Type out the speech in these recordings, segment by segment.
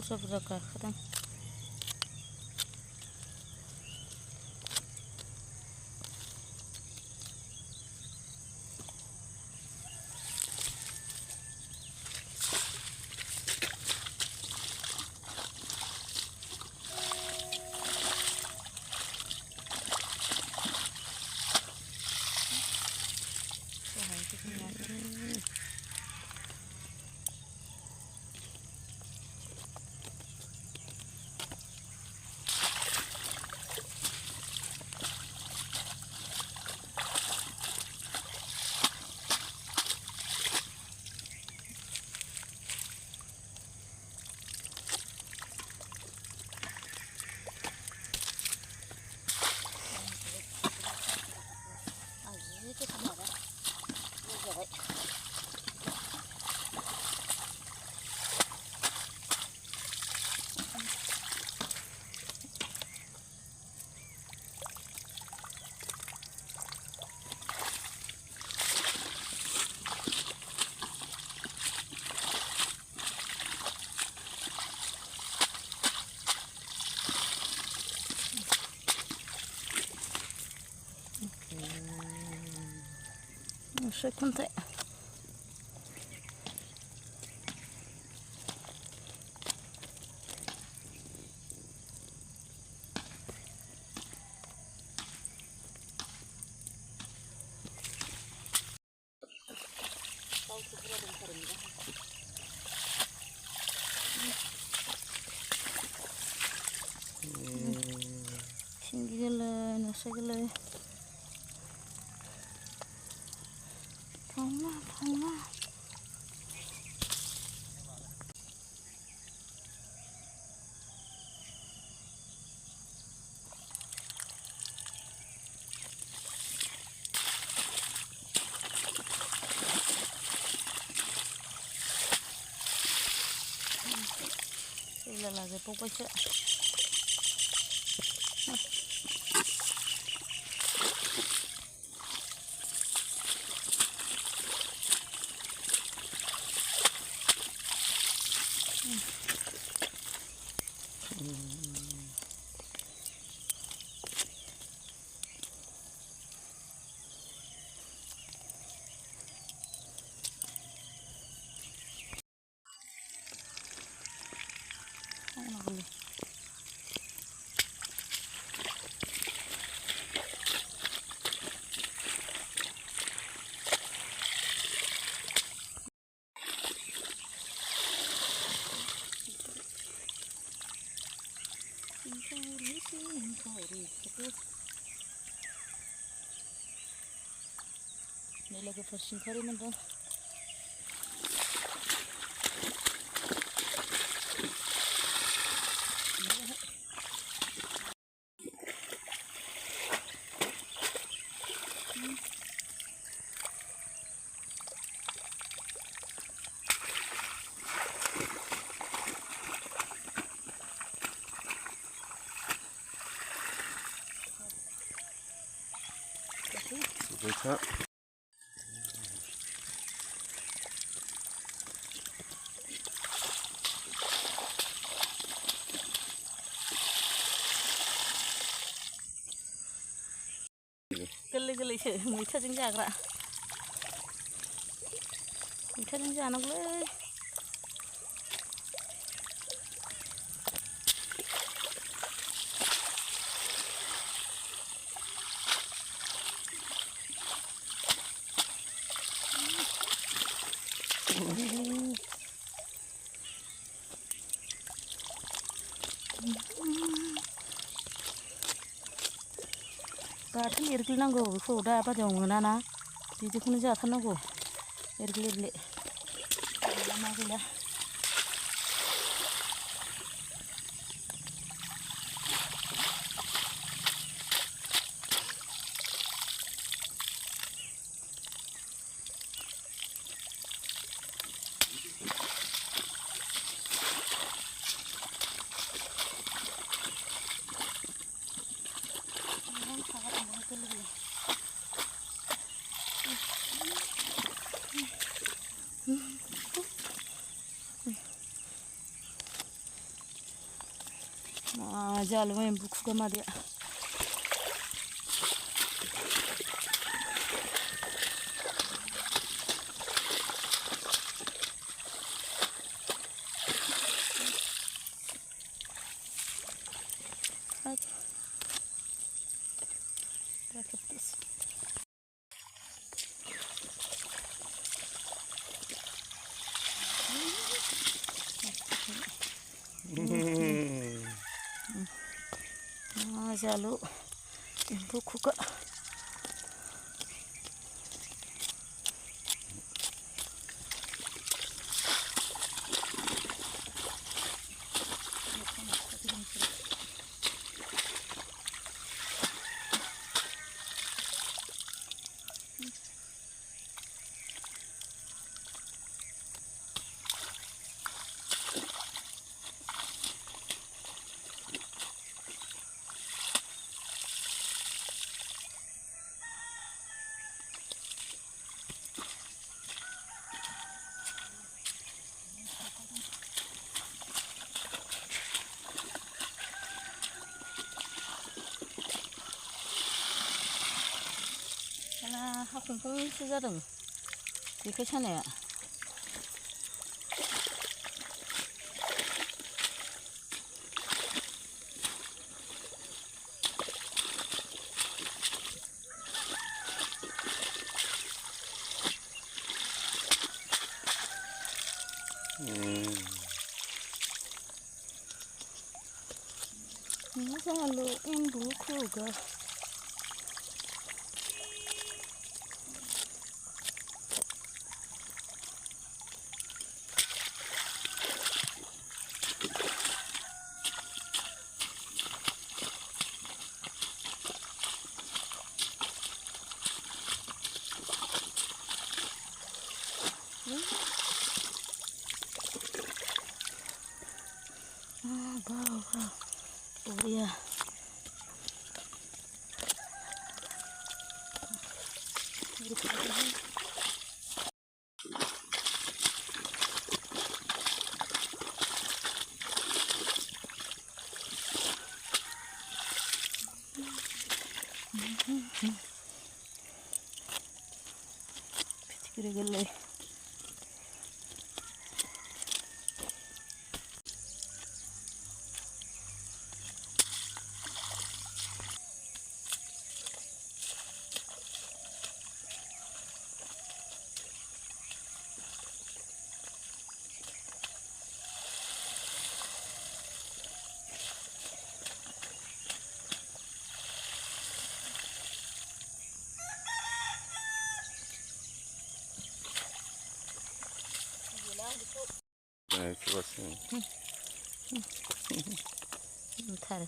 बुरजा गाखोदों। Muszę kontek. Singgile, nasagile. Thong na. Sila lagi po pa siya. Ini lagi fishing kari mana? Bisa. Geli-geli मैथाजों जाग्रा मैथाजों जानांगौलै बाथोन एरग्लिनांगौ बेखौ दा बादियाव मोनाना बिदिखौनो जाथारनांगौ एरग्लि मा गैला जालु एम्बु खुगा मादैया जालु एम्बु खुगा हा खंखंसो जादों जेखाइ सानाया जालु एम्बु खुगा wow, boriya Gede-gede. Coba sini. Bentar,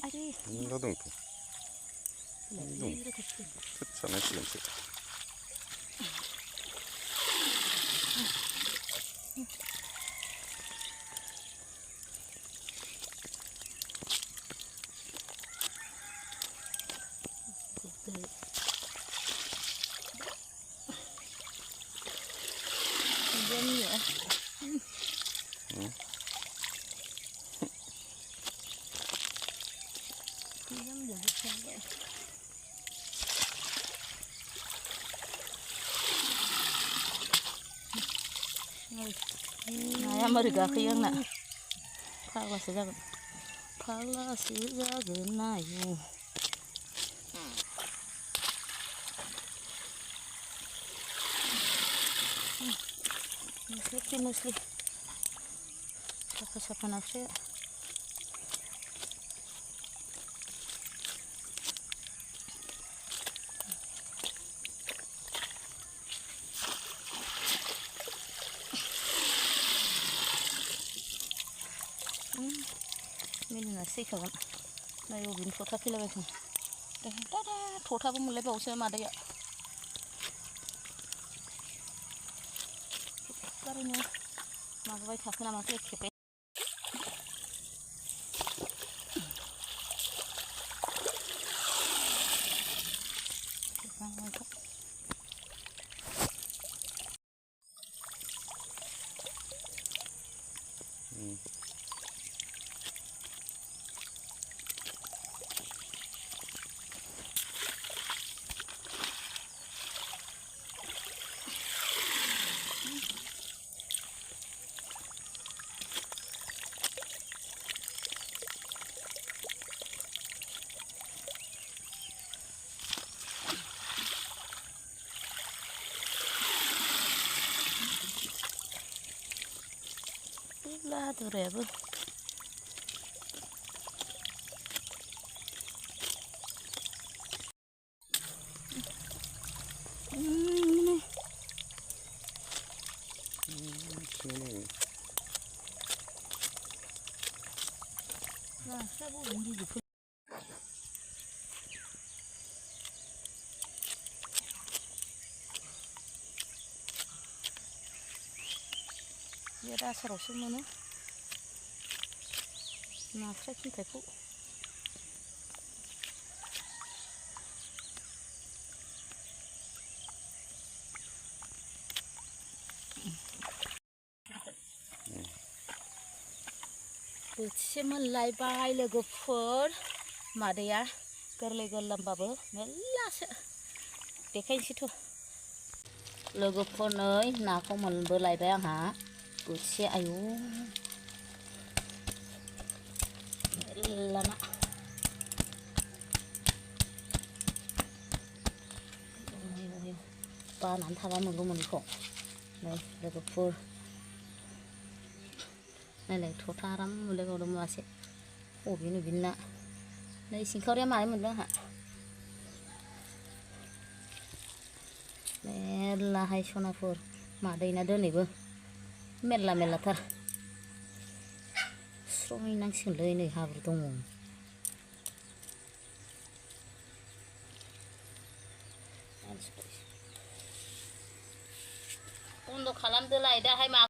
lagi. Enggak dong tuh. Sana sih. Nah, mari gak yang nak, kalau saja kena yo. Mesti, siapa nafsu. Ini nasi kawan, nah yo bin foto kilo betul. Foto apa mulai bau saya ada ya. Karena mau baik aku nama kepe. लादुरायाबो 나사고 우리도 얘 라사로 쓰면은 나스레 킨테고 बोथिसे लायबाय लोगोफोर मादैया गोरलै गोरलामबाबो मेल्लासो देखायनोसैथ' लोगोफोर नै नाखौ मोनबोलायबाय आंहा बोथिसे आयु मेल्ला ना बानानै थाबा मोनगौमोन बेखौ नै लोगोफोर नायलाय थथा आराम मोनलायबावदों मासे अबेनो अबेनो ना नै सिंखावरिया मानै मोनदों आंहा मेरलाहाय सनाफोर मादैना दिनैबो मेरला मेरलाथार स्रयनांसिगोनलै नै हाब्रु दङ बन्द' खालामदोलाय दाहाय मा